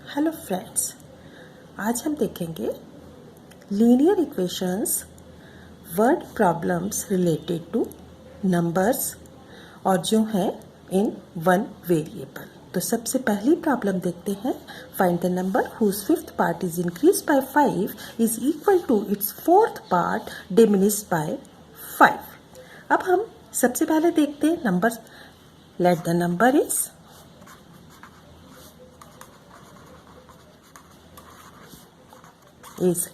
Hello friends, आज हम देखेंगे linear equations word problems related two numbers और जो हैं इन वन वेरिएबल। तो सबसे पहली प्रॉब्लम देखते हैं। Find the number whose fifth part is increase by 5 is equal to its fourth part diminished by 5। अब हम सबसे पहले देखते हैं number. Let the number is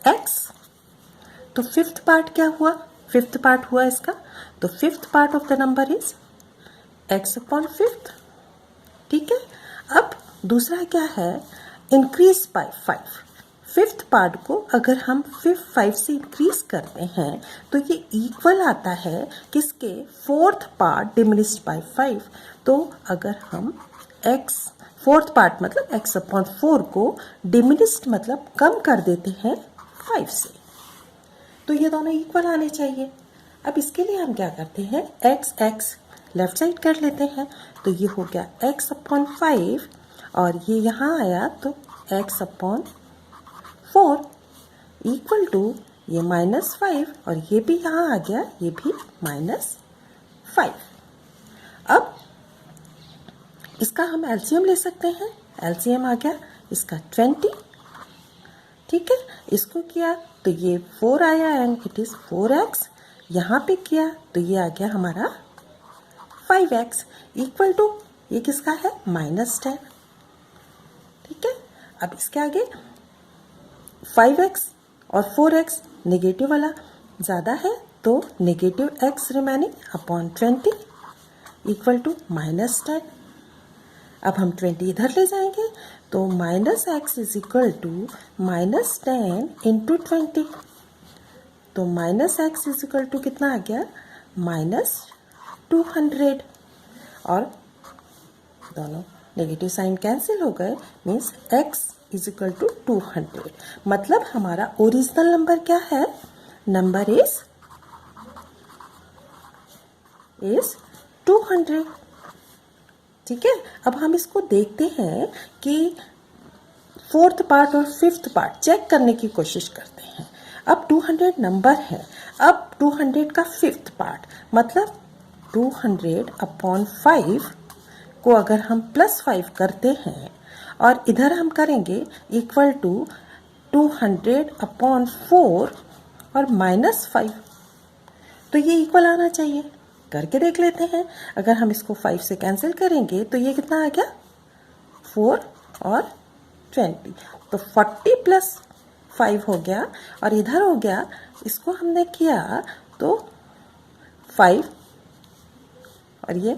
x। तो फिफ्थ पार्ट क्या हुआ? फिफ्थ पार्ट हुआ इसका। तो fifth part of the number is x upon fifth. ठीक है। अब दूसरा क्या है? Increase by 5। फिफ्थ पार्ट को अगर हम 5 से इंक्रीज करते हैं तो ये इक्वल आता है किसके? Fourth part diminished by 5। तो अगर हम x फोर्थ पार्ट मतलब x अपॉन 4 को डिमिनिश्ड मतलब कम कर देते हैं 5 से, तो ये दोनों इक्वल आने चाहिए। अब इसके लिए हम क्या करते हैं? x लेफ्ट साइड कर लेते हैं। तो ये हो गया x अपॉन 5 और ये यहाँ आया तो x अपॉन 4 इक्वल टू ये -5 और ये भी यहाँ आ गया, ये भी -5। अब इसका हम एलसीएम ले सकते हैं। एलसीएम आ गया इसका 20। ठीक है। इसको किया तो ये 4 आया एंड इट इज 4x। यहाँ पे किया तो ये आ गया हमारा 5x इक्वल टू ये किसका है? -10। ठीक है। अब इसके आगे 5x और 4x नेगेटिव वाला ज़्यादा है तो negative x remaining upon 20 equal to -10। अब हम 20 इधर ले जाएंगे तो -x is equal to -10 into 20। तो -x इज इक्वल टू कितना आ गया? -200। और दोनों नेगेटिव साइन कैंसिल हो गए, means x is equal to 200। मतलब हमारा ओरिजिनल नंबर क्या है? Number is 200। ठीक है। अब हम इसको देखते हैं कि फोर्थ पार्ट और फिफ्थ पार्ट चेक करने की कोशिश करते हैं। अब 200 नंबर है। अब 200 का फिफ्थ पार्ट मतलब 200 अपॉन 5 को अगर हम +5 करते हैं और इधर हम करेंगे इक्वल टू 200 अपॉन 4 और -5, तो ये इक्वल आना चाहिए। करके देख लेते हैं। अगर हम इसको 5 से कैंसिल करेंगे तो ये कितना आ गया? 4 और 20, तो 40 + 5 हो गया। और इधर हो गया, इसको हमने किया तो 5 और ये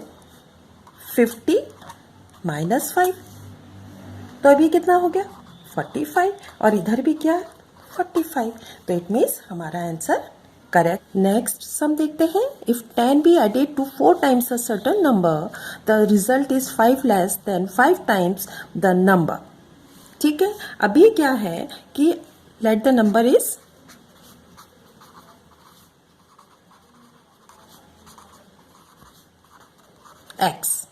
50 - 5, तो अभी कितना हो गया? 45 और इधर भी क्या? 45। तो इट मीन्स हमारा आंसर करेक्ट। नेक्स्ट सम देखते हैं। If 10 be added to 4 times a certain number the result is 5 less than 5 times the number. ठीक है। अभी क्या है कि let the number is x।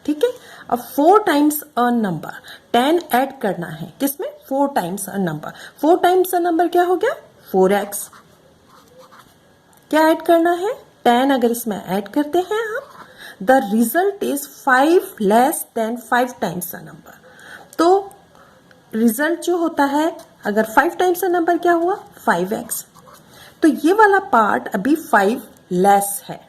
ठीक है। अब 4 टाइम्स अ नंबर 10 ऐड करना है किसमें? 4 times a number. 4 times a number क्या हो गया? 4x। क्या ऐड करना है? 10 अगर इसमें ऐड करते हैं हम, the result is 5 less than 5 times a number. तो रिजल्ट जो होता है, अगर 5 टाइम्स अ नंबर क्या हुआ? 5x। तो ये वाला पार्ट अभी 5 लेस है।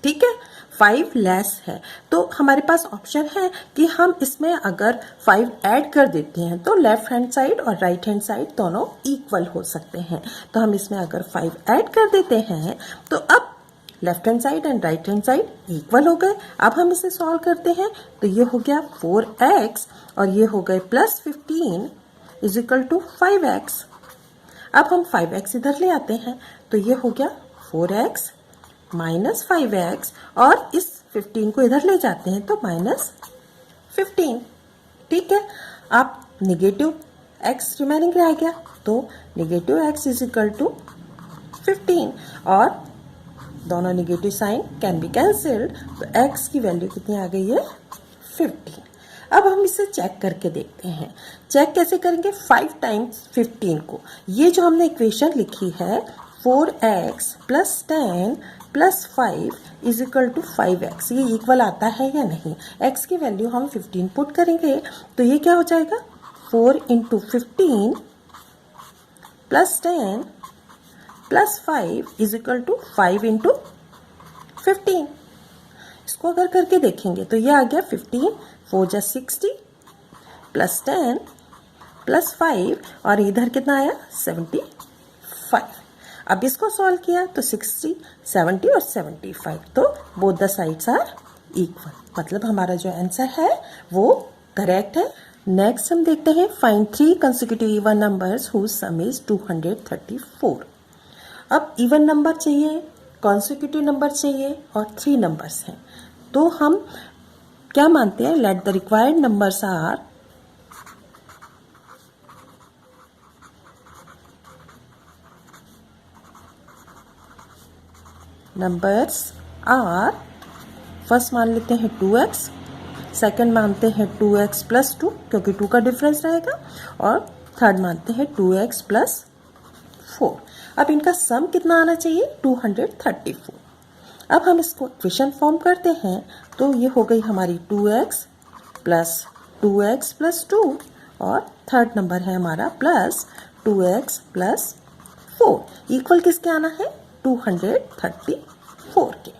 ठीक है। 5 लेस है तो हमारे पास ऑप्शन है कि हम इसमें अगर 5 ऐड कर देते हैं तो लेफ्ट हैंड साइड और राइट हैंड साइड दोनों इक्वल हो सकते हैं। तो हम इसमें अगर 5 ऐड कर देते हैं तो अब left hand side and right hand side equal हो गए। अब हम इसे सॉल्व करते हैं तो ये हो गया 4x और ये हो गए +15 इज इक्वल टू 5x। अब हम 5x इधर ले आते हैं तो ये हो गया 4x -5x और इस 15 को इधर ले जाते हैं तो -15। ठीक है। आप नेगेटिव x रिमेनिंग रह गया तो negative x is equal to 15 और दोनों negative sign can be cancelled. तो x की वैल्यू कितनी आ गई है? 15। अब हम इसे चेक करके देखते हैं। चेक कैसे करेंगे? 5 टाइम्स 15 को, ये जो हमने इक्वेशन लिखी है 4x + 10 + 5 = 5x, ये इक्वल आता है या नहीं? x की वैल्यू हम 15 पुट करेंगे तो ये क्या हो जाएगा? 4 × 15 + 10 + 5 = 5 × 15। इसको अगर करके देखेंगे तो ये आ गया 15, 4 × 60 + 10 + 5 और इधर कितना आया? 75। अब इसको सॉल्व किया तो 60, 70 और 75, तो both the sides are equal, मतलब हमारा जो आंसर है वो करेक्ट है। नेक्स्ट हम देखते हैं find 3 consecutive even numbers whose sum is 234। अब इवन नंबर चाहिए, कॉन्सिक्यूटिव नंबर चाहिए और 3 नंबर्स हैं, तो हम क्या मानते हैं? Let the required numbers are first मान लेते हैं 2x, सेकंड मानते हैं 2x + 2 क्योंकि 2 का डिफरेंस रहेगा, और थर्ड मानते हैं 2x + 4। अब इनका सम कितना आना चाहिए? 234। अब हम इसको इक्वेशन फॉर्म करते हैं तो ये हो गई हमारी 2x + 2x + 2 और थर्ड नंबर है हमारा प्लस 2x + 4 इक्वल किसके आना है? 234 के।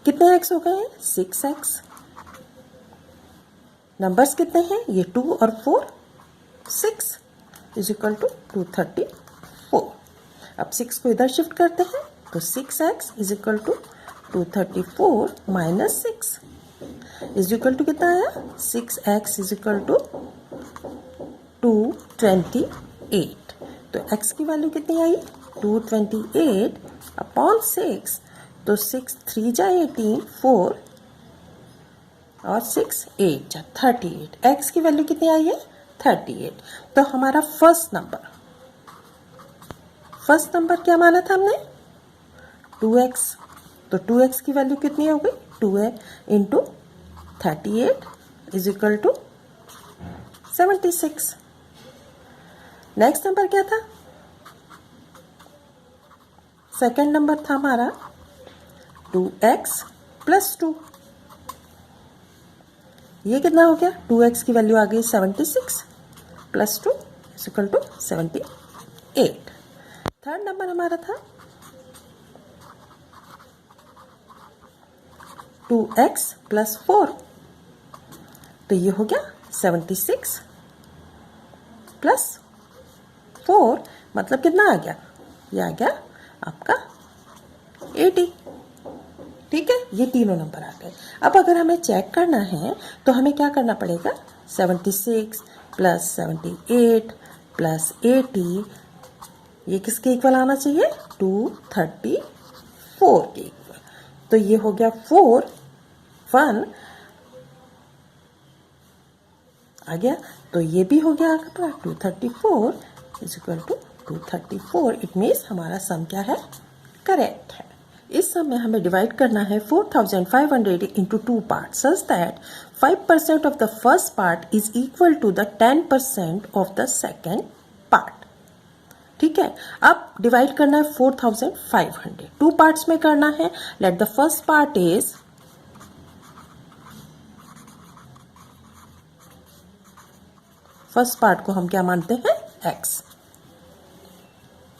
कितने x हो गए हैं? 6x। नंबर्स कितने हैं? ये 2 और 4, 6 = 234। अब 6 को इधर शिफ्ट करते हैं तो 6x = 234 - 6 = कितना आया? 6x = 228। तो x की वैल्यू कितनी आई? 228 / 6, तो 6 3 × 18, 4 और 6 8 × 38। x की वैल्यू कितनी आई है? 38। तो हमारा फर्स्ट नंबर क्या माना था हमने? 2x, तो 2x की वैल्यू कितनी हो गई? 2 × 38 = 76। नेक्स्ट नंबर क्या था? सेकेंड नंबर था हमारा 2x + 2। ये कितना हो गया? 2x की वैल्यू आ गई 76 + 2 = 78। थर्ड नंबर हमारा था 2x + 4, तो ये हो गया 76 + 4, मतलब कितना आ गया? ये आ गया आपका 80। ठीक है, ये तीनों नंबर आ गए। अब अगर हमें चेक करना है तो हमें क्या करना पड़ेगा? 76 + 78 + 80, ये किसके इक्वल आना चाहिए? 234 के इक्वल। तो ये हो गया 4 1 आ गया, तो ये भी हो गया आपका 234 = 234। इट मीन्स हमारा सम क्या है? करेक्ट है। इस सम में हमें डिवाइड करना है 4500 into 2 parts such that 5% of the first part is equal to the 10% of the second part। ठीक है, अब डिवाइड करना है 4500, 2 पार्ट्स में करना है। Let the first part is first part को हम क्या मानते हैं? x।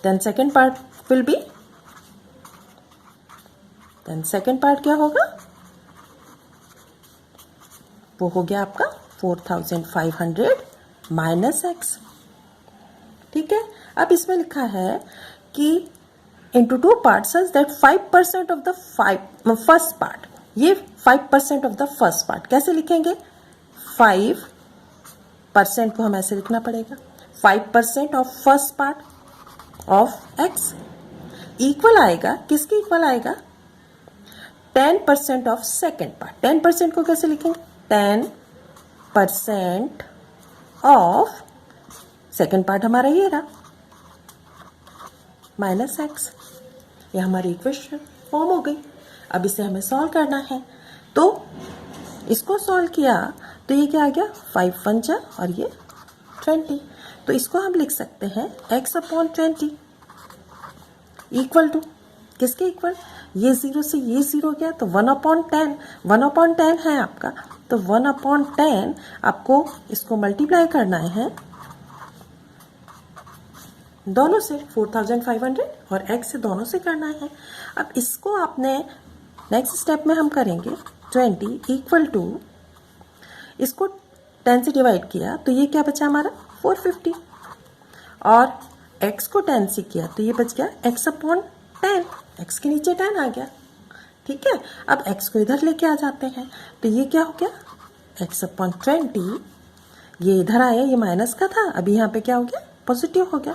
Then second part will be, then second part क्या होगा? वो हो गया आपका 4500 - x। ठीक है, अब इसमें लिखा है कि into 2 parts such that 5% of the first part, ये 5% of the first part कैसे लिखेंगे? 5% को हम ऐसे लिखना पड़ेगा, 5% of first part of x equal आएगा, किसके इक्वल आएगा? 10% of second part। 10% को कैसे लिखेंगे? 10% of सेकेंड पार्ट हमारा ये रहा -x। ये हमारी इक्वेशन फॉर्म हो गई। अब इसे हमें सॉल्व करना है, तो इसको सॉल्व किया तो ये क्या आ गया 5 1 जा और ये 20। तो इसको हम लिख सकते हैं x/20 इक्वल टू किसके इक्वल, ये 0 से ये 0 गया तो 1/10, 1/10 है आपका, तो 1/10 आपको इसको मल्टीप्लाई करना है दोनों से 4500 और x से दोनों से करना है। अब इसको आपने नेक्स्ट स्टेप में हम करेंगे 20 इक्वल टू, इसको 10 से डिवाइड किया तो ये क्या बचा हमारा 450 और x को 10 से किया तो ये बच गया x/10, x के नीचे 10 आ गया। ठीक है, अब x को इधर लेके आ जाते हैं तो ये क्या हो गया x/20, ये इधर आया, ये माइनस का था, अभी यहाँ पे क्या हो गया पॉजिटिव हो गया,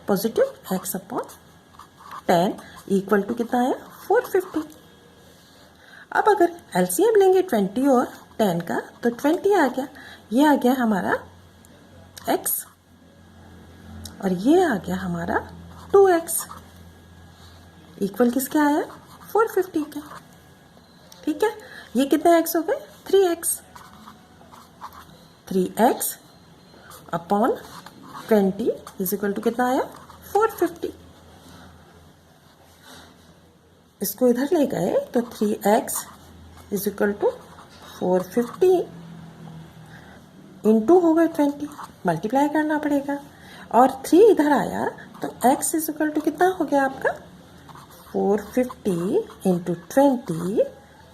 पॉजिटिव x/10 इक्वल टू कितना आया 450। अब अगर एलसीएम लेंगे 20 और 10 का तो 20 आ गया, ये आ गया हमारा x और ये आ गया हमारा 2x इक्वल किसके आया 450 के। ठीक है, ये कितने x हो गए 3x, 3x upon 20 is equal to कितना आया 450। इसको इधर ले गए तो 3x is equal to 450 into हो गए 20, मल्टीप्लाई करना पड़ेगा, और 3 इधर आया तो x इज इक्वल टू कितना हो गया आपका 450 इंटू 20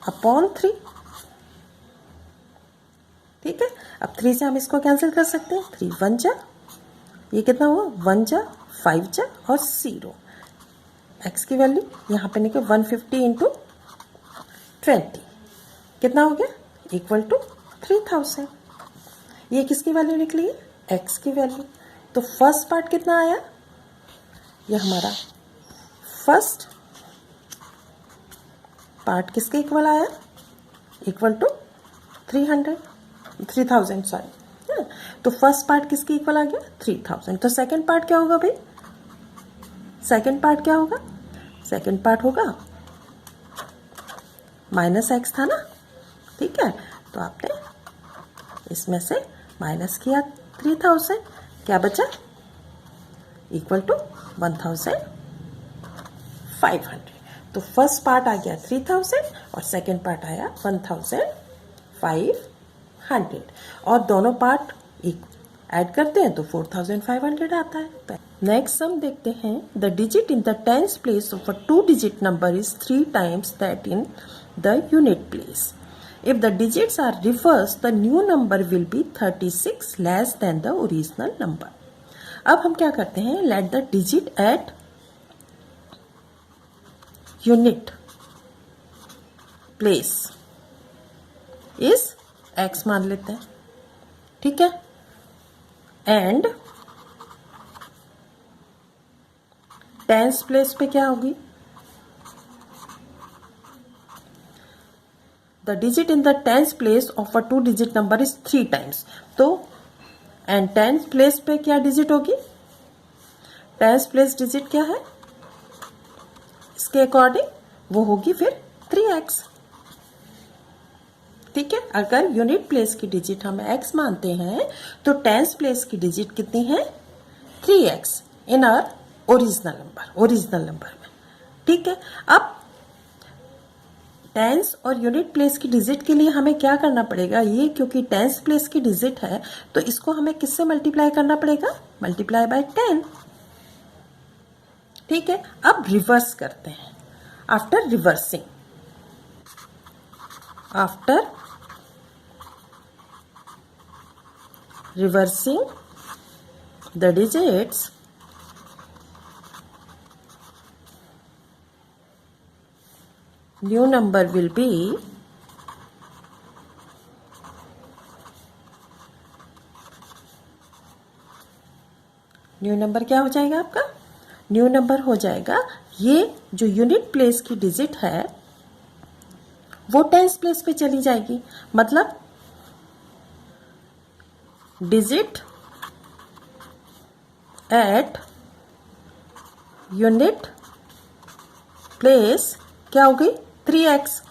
अपॉन 3। ठीक है, अब 3 से हम इसको कैंसिल कर सकते हैं, 3 1 जा, ये कितना हुआ 1 जा 5 जा और 0, x की वैल्यू यहाँ पे निकले 150 इंटू 20 कितना हो गया इक्वल टू 3000। ये किसकी वैल्यू निकली है x की वैल्यू। तो फर्स्ट पार्ट कितना आया, ये हमारा फर्स्ट पार्ट किसके इक्वल आया इक्वल टू 3000 सॉरी। तो फर्स्ट पार्ट किसके इक्वल आ गया 3000। तो सेकंड पार्ट क्या होगा भाई, सेकंड पार्ट क्या होगा, सेकंड पार्ट होगा -x था ना। ठीक है, तो आपने इसमें से माइनस किया 3000, क्या बचा इक्वल टू 1500। तो फर्स्ट पार्ट आ गया 3000 और सेकंड पार्ट आया 1500 और दोनों पार्ट ऐड करते हैं तो 4500 आता है। नेक्स्ट सम देखते हैं, the digit in the tens place of a 2 digit number is 3 times that in the unit place. If the digits are reversed, the new number will be 36 less than the original number. अब हम क्या करते हैं, let the digit at unit place is x मान लेते हैं। ठीक है, and tens place पे क्या होगी, the digit in the tens place of a 2 digit number is 3 times। तो and tens place पे क्या डिजिट होगी, tens place डिजिट क्या है इसके अकॉर्डिंग वो होगी फिर 3x। ठीक है, अगर यूनिट प्लेस की डिजिट हम x मानते हैं तो टेंस प्लेस की डिजिट कितनी है 3x in our original number में। ठीक है, अब टेंस और यूनिट प्लेस की डिजिट के लिए हमें क्या करना पड़ेगा, ये क्योंकि टेंस प्लेस की डिजिट है तो इसको हमें किससे मल्टीप्लाई करना पड़ेगा, मल्टीप्लाई बाय 10। ठीक है, अब रिवर्स करते हैं। After reversing the digits new number will be new number क्या हो जाएगा आपका, न्यू नंबर हो जाएगा ये जो यूनिट प्लेस की डिजिट है वो टेंस प्लेस पे चली जाएगी, मतलब डिजिट एट यूनिट प्लेस क्या हो गई 3x।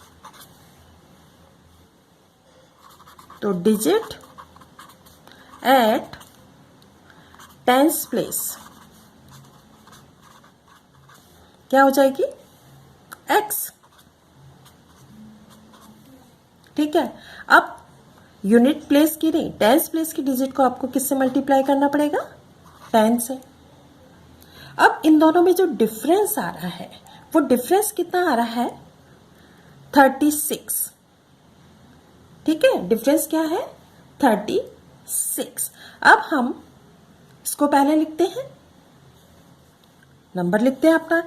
तो डिजिट एट टेंस प्लेस क्या हो जाएगी? x। ठीक है, अब यूनिट प्लेस की नहीं, टेंस प्लेस की डिजिट को आपको किससे मल्टीप्लाई करना पड़ेगा? 10 से। अब इन दोनों में जो डिफरेंस आ रहा है वो डिफरेंस कितना आ रहा है? 36। ठीक है, डिफरेंस क्या है? 36। अब हम इसको पहले लिखते हैं, नंबर लिखते हैं अपना।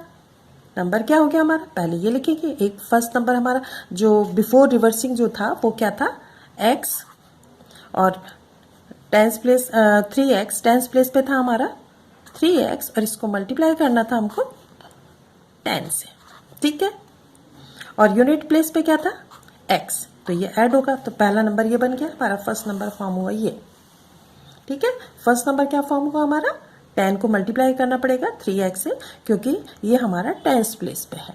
नंबर क्या हो गया हमारा? पहले ये लिखेंगे, एक फर्स्ट नंबर हमारा जो बिफोर रिवर्सिंग जो था वो क्या था? x, और tens place 3x, tens place पे था हमारा 3x, और इसको मल्टीप्लाई करना था हमको 10 से। ठीक है, और यूनिट प्लेस पे क्या था? x, तो ये ऐड होगा, तो पहला नंबर ये बन गया हमारा, फर्स्ट नंबर फॉर्म हुआ ये। ठीक है, फर्स्ट नंबर क्या फॉर्म हुआ हमारा? 10 को मल्टीप्लाई करना पड़ेगा 3x से, क्योंकि ये हमारा टेंस प्लेस पे है,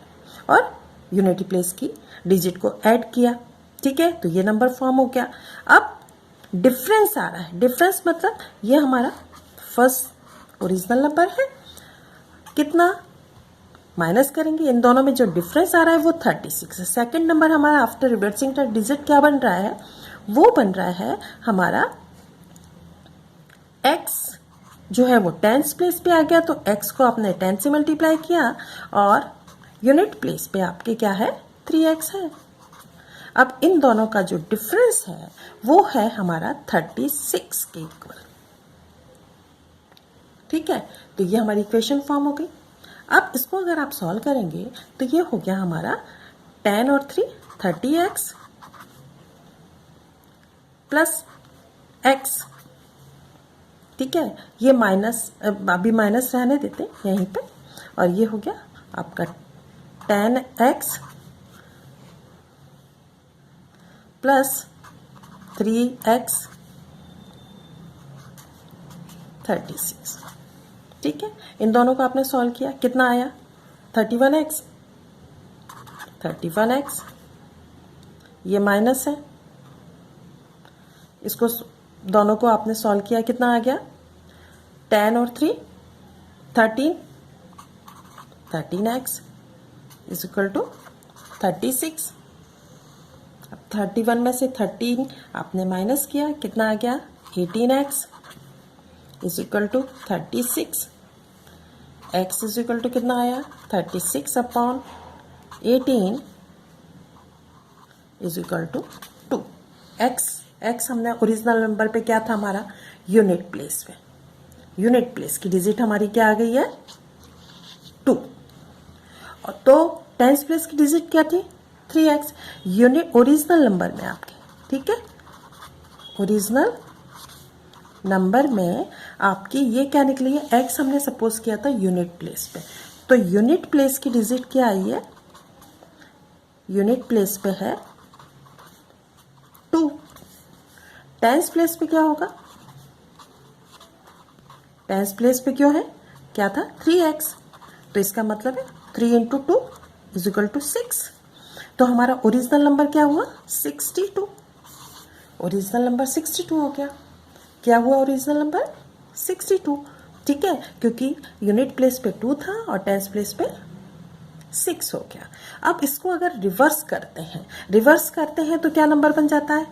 और यूनिटी प्लेस की डिजिट को ऐड किया। ठीक है, तो ये नंबर फॉर्म हो गया। अब डिफरेंस आ रहा है, डिफरेंस मतलब ये हमारा फर्स्ट ओरिजिनल नंबर है, कितना माइनस करेंगे, इन दोनों में जो डिफरेंस आ रहा है वो 36 है। सेकेंड नंबर हमारा आफ्टर रिवर्सिंग द डिजिट क्या बन रहा है? वो बन रहा है हमारा x जो है वो टेंस प्लेस पे आ गया, तो x को आपने 10 से मल्टीप्लाई किया, और यूनिट प्लेस पे आपके क्या है? 3x है। अब इन दोनों का जो डिफरेंस है वो है हमारा 36 के इक्वल। ठीक है, तो ये हमारी इक्वेशन फॉर्म हो गई। अब इसको अगर आप सॉल्व करेंगे तो ये हो गया हमारा 10 और 3 30x प्लस x। ठीक है, ये माइनस अभी माइनस रहने देते यहीं पे, और ये हो गया आपका 10x प्लस 3x 36। ठीक है, इन दोनों को आपने सॉल्व किया, कितना आया? 31x, 31x, ये माइनस है, इसको दोनों को आपने सॉल्व किया, कितना आ गया? 10 और 3 13, 13x इज इक्वल टू 36। अब 31 में से 13 आपने माइनस किया, कितना आ गया? 18x is equal to 36। x is equal to कितना आया? 36 upon 18 is equal to 2। x हमने ओरिजिनल नंबर पे क्या था हमारा? यूनिट प्लेस पे, यूनिट प्लेस की डिजिट हमारी क्या आ गई है? 2। और तो टेंस प्लेस की डिजिट क्या थी? 3x। यूनिट ओरिजिनल नंबर में आपके, ठीक है, ओरिजिनल नंबर में आपकी ये क्या निकली है? x हमने सपोज किया था यूनिट प्लेस पे, तो यूनिट प्लेस की डिजिट क्या आई है? यूनिट प्लेस पे है 2। टेंस प्लेस पे क्या होगा? टेंस प्लेस पे क्यों है? क्या था? 3x, तो इसका मतलब है 3 इंटू 2 इज इक्वल टू 6। तो हमारा ओरिजिनल नंबर क्या हुआ? 62। ओरिजिनल नंबर 62 हो गया। क्या हुआ ओरिजिनल नंबर? 62। ठीक है, क्योंकि यूनिट प्लेस पे 2 था और टेंस प्लेस पे 6 हो गया। अब इसको अगर रिवर्स करते हैं तो क्या नंबर बन जाता है?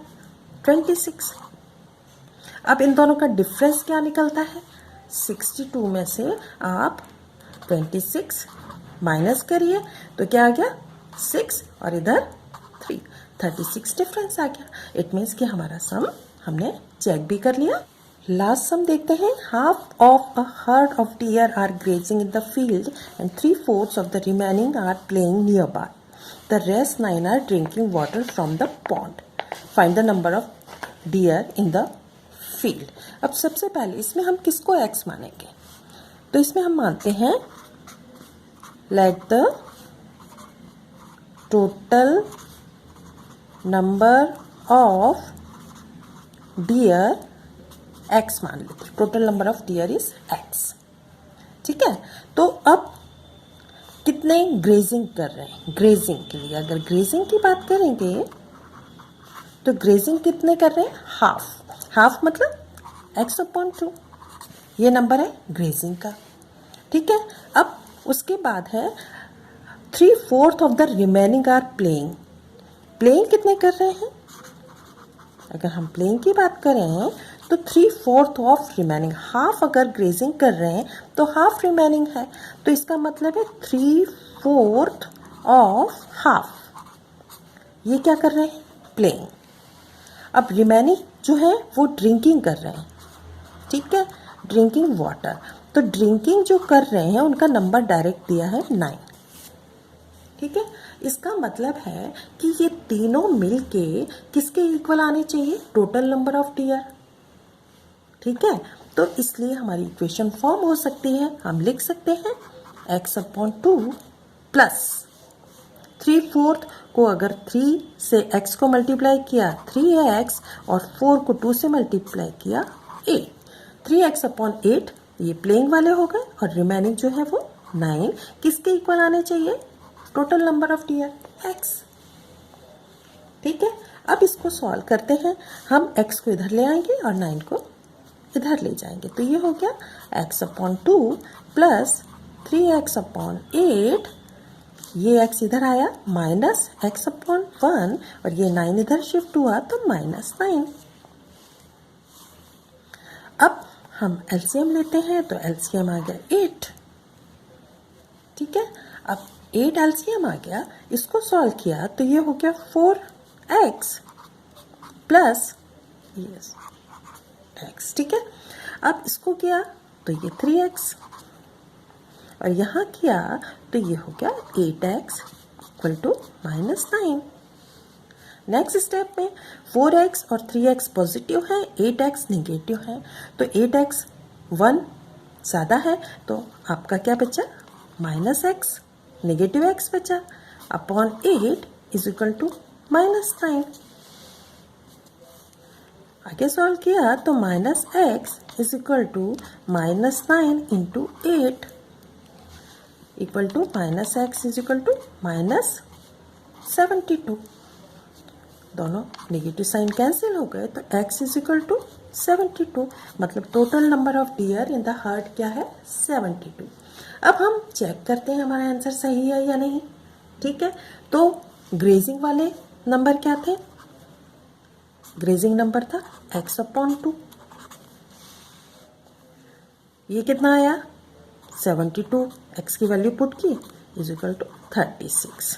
26। अब इन दोनों का डिफरेंस क्या निकलता है? 62 में से आप 26 माइनस करिए तो क्या आ गया? 6 और इधर 3, 36 डिफरेंस आ गया। इट मीन्स कि हमारा सम हमने चेक भी कर लिया। लास्ट सम देखते हैं। Half of a herd of deer are grazing in the field and 3/4 of the remaining are playing nearby. The rest 9 are drinking water from the pond. Find the number of deer in the field. अब सबसे पहले इसमें हम किसको x मानेंगे? तो इसमें हम मानते हैं let the total number of dear x मान लेते। Total number of dear is x। ठीक है, तो अब कितने ग्रेजिंग कर रहे हैं? ग्रेजिंग के लिए अगर ग्रेजिंग की बात करेंगे तो ग्रेजिंग कितने कर रहे हैं? हाफ। हाफ मतलब x/2, ये नंबर है ग्रेजिंग का। ठीक है, अब उसके बाद है 3/4 of the remaining are playing. Playing कितने कर रहे हैं? अगर हम प्लेइंग की बात करें तो 3/4 ऑफ रिमेनिंग, हाफ अगर ग्रेजिंग कर रहे हैं तो हाफ रिमेनिंग है, तो इसका मतलब है 3/4 ऑफ हाफ। ये क्या कर रहे हैं? प्लेइंग। अब रिमेनिंग जो है वो ड्रिंकिंग कर रहे हैं। ठीक है, ड्रिंकिंग वाटर। तो ड्रिंकिंग जो कर रहे हैं उनका नंबर डायरेक्ट दिया है 9। ठीक है, इसका मतलब है कि ये तीनों मिलके किसके इक्वल आने चाहिए? Total number of deer. ठीक है, तो इसलिए हमारी इक्वेशन फॉर्म हो सकती है। हम लिख सकते हैं x/2 प्लस 3/4 को अगर 3 से x को मल्टीप्लाई किया 3x और 4 को 2 से मल्टीप्लाई किया 8। 3x/8 ये प्लेइंग वाले हो गए और रिमेनिंग जो है वो 9 किसके इक्वल आने चाहिए? Total number of deer x। ठीक है, अब इसको सॉल्व करते हैं। हम x को इधर ले आएंगे और 9 को इधर ले जाएंगे, तो ये हो गया x/2 प्लस 3x/8, ये x इधर आया माइनस x/1 और ये 9 इधर शिफ्ट हुआ तो -9। अब हम एलसीएम लेते हैं, तो एलसीएम आ गया 8। ठीक है, अब 8 एलसीएम आ गया, इसको सॉल्व किया तो ये हो गया 4x प्लस x। ठीक है, अब इसको किया तो ये 3x और यहाँ किया तो ये हो गया 8x equal to -9। Next step में 4x और 3x पॉजिटिव है, 8x निगेटिव है, तो 8x 1 ज़्यादा है, तो आपका क्या बचा? -x, नेगेटिव x बचा अपॉन 8 इज इक्वल टू -9। आगे सॉल्व किया तो -x is equal to -9 into 8 equal to -x is equal to -72। दोनों नेगेटिव साइन कैंसिल हो गए तो x इज इक्वल टू 72, मतलब total number of deer in the herd क्या है? 72। अब हम चेक करते हैं हमारा आंसर सही है या नहीं। ठीक है, तो ग्रेजिंग वाले नंबर क्या थे? ग्रेजिंग नंबर था x/2। ये कितना आया? 72। x की वैल्यू पुट की इज इक्वल टू 36।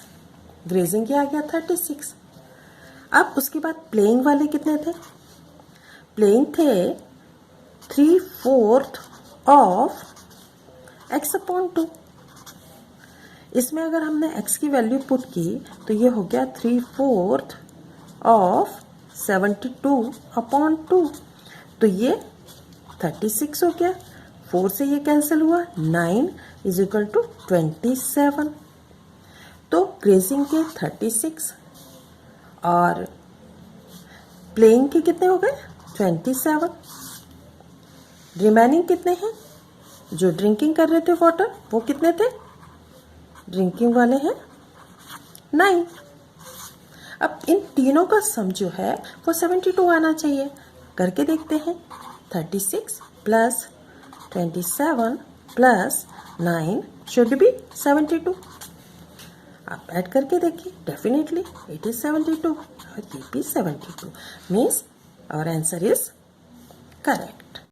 ग्रेजिंग क्या आ गया? 36। अब उसके बाद प्लेइंग वाले कितने थे? प्लेइंग थे 3/4 ऑफ x/2। इसमें अगर हमने x की वैल्यू पुट की तो ये हो गया 3/4 ऑफ 72/2, तो ये 36 हो गया। 4 से ये कैंसिल हुआ, 9 इज इक्वल टू 27। तो ग्रेजिंग के 36 और प्लेइंग के कितने हो गए? 27। रिमेनिंग कितने हैं? जो ड्रिंकिंग कर रहे थे वाटर वो कितने थे? ड्रिंकिंग वाले हैं 9। अब इन तीनों का सम जो है वो 72 आना चाहिए। करके देखते हैं। 36 प्लस 27 प्लस 9 शुड बी 72। आप ऐड करके देखिए, डेफिनेटली इट इज 72 और ये भी 72, means our answer is correct.